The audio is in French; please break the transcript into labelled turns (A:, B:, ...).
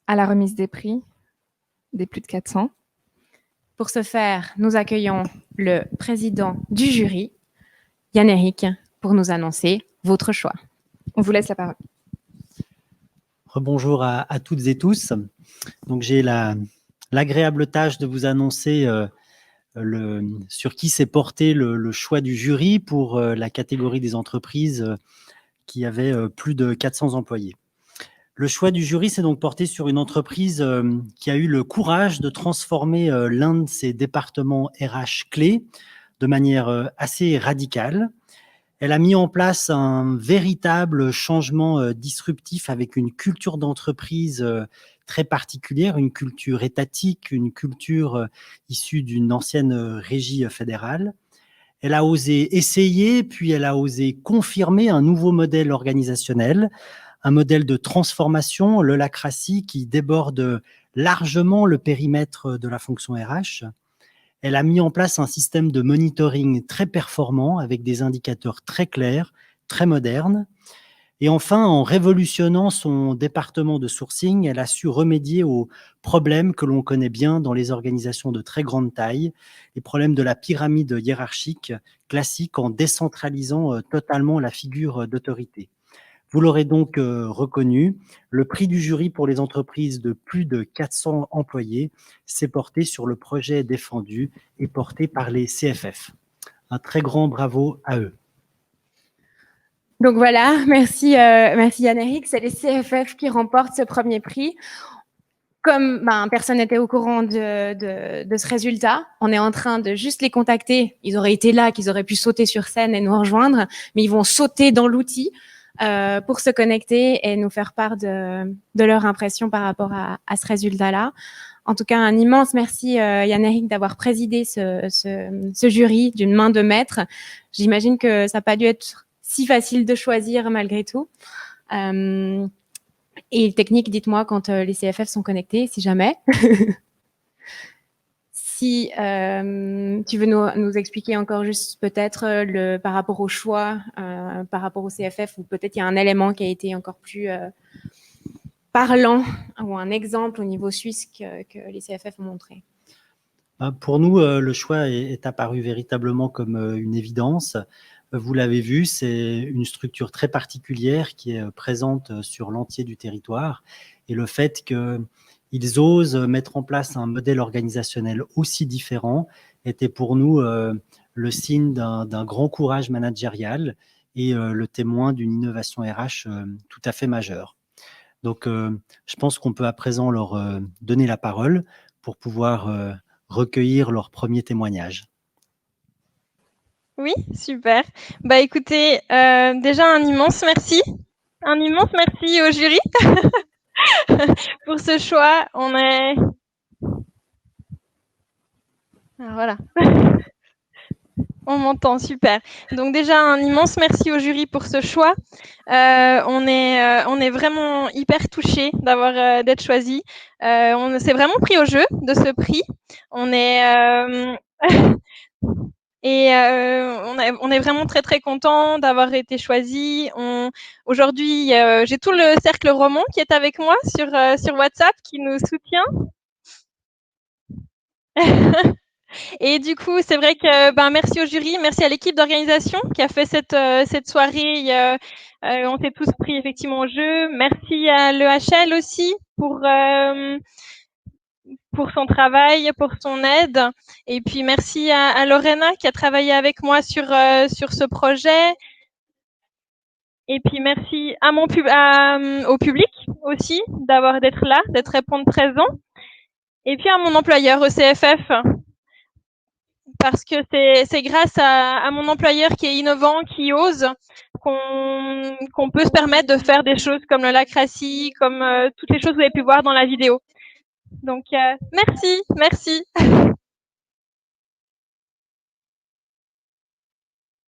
A: à la remise des prix des plus de 400. Pour ce faire, nous accueillons le président du jury, Yann-Éric, pour nous annoncer votre choix. On vous laisse la parole.
B: Rebonjour à toutes et tous. Donc, j'ai l'agréable tâche de vous annoncer sur qui s'est porté le choix du jury pour la catégorie des entreprises qui avaient plus de 400 employés. Le choix du jury s'est donc porté sur une entreprise qui a eu le courage de transformer l'un de ses départements RH clés de manière assez radicale. Elle a mis en place un véritable changement disruptif avec une culture d'entreprise très particulière, une culture étatique, une culture issue d'une ancienne régie fédérale. Elle a osé essayer, puis elle a osé confirmer un nouveau modèle organisationnel, un modèle de transformation, l'holacratie, qui déborde largement le périmètre de la fonction RH. Elle a mis en place un système de monitoring très performant avec des indicateurs très clairs, très modernes. Et enfin, en révolutionnant son département de sourcing, elle a su remédier aux problèmes que l'on connaît bien dans les organisations de très grande taille, les problèmes de la pyramide hiérarchique classique en décentralisant totalement la figure d'autorité. Vous l'aurez donc reconnu, le prix du jury pour les entreprises de plus de 400 employés s'est porté sur le projet défendu et porté par les CFF. Un très grand bravo à eux.
A: Donc voilà, merci Yann-Éric, c'est les CFF qui remportent ce premier prix. Comme personne n'était au courant de ce résultat, on est en train de juste les contacter. Ils auraient été là, qu'ils auraient pu sauter sur scène et nous rejoindre, mais ils vont sauter dans l'outil pour se connecter et nous faire part de leur impression par rapport à ce résultat-là. En tout cas, un immense merci Yann-Éric d'avoir présidé ce jury d'une main de maître. J'imagine que ça n'a pas dû être si facile de choisir malgré tout. Et technique, dites-moi quand les CFF sont connectés, si jamais. Si tu veux nous expliquer encore juste peut-être par rapport au choix, par rapport au CFF, ou peut-être il y a un élément qui a été encore plus parlant, ou un exemple au niveau suisse que les CFF ont montré.
B: Pour nous, le choix est apparu véritablement comme une évidence. Vous l'avez vu, c'est une structure très particulière qui est présente sur l'entier du territoire. Et le fait qu'ils osent mettre en place un modèle organisationnel aussi différent était pour nous le signe d'un grand courage managérial et le témoin d'une innovation RH tout à fait majeure. Donc, je pense qu'on peut à présent leur donner la parole pour pouvoir recueillir leur premier témoignage.
C: Oui, super. Bah écoutez, déjà un immense merci au jury pour ce choix. Voilà. On m'entend, super. Donc déjà un immense merci au jury pour ce choix. On est vraiment hyper touchés d'être choisis. On s'est vraiment pris au jeu de ce prix. On est on est vraiment très très content d'avoir été choisis. Aujourd'hui, j'ai tout le cercle roman qui est avec moi sur WhatsApp qui nous soutient. Et du coup, c'est vrai que merci au jury, merci à l'équipe d'organisation qui a fait cette soirée. On s'est tous pris effectivement au jeu. Merci à l'EHL aussi pour son travail, pour son aide. Et puis merci à Lorena qui a travaillé avec moi sur ce projet. Et puis merci à au public aussi d'être là, d'être répondre présent. Et puis à mon employeur ECFF, parce que c'est grâce à mon employeur qui est innovant, qui ose, qu'on peut se permettre de faire des choses comme l'holacratie, comme toutes les choses que vous avez pu voir dans la vidéo. Donc merci.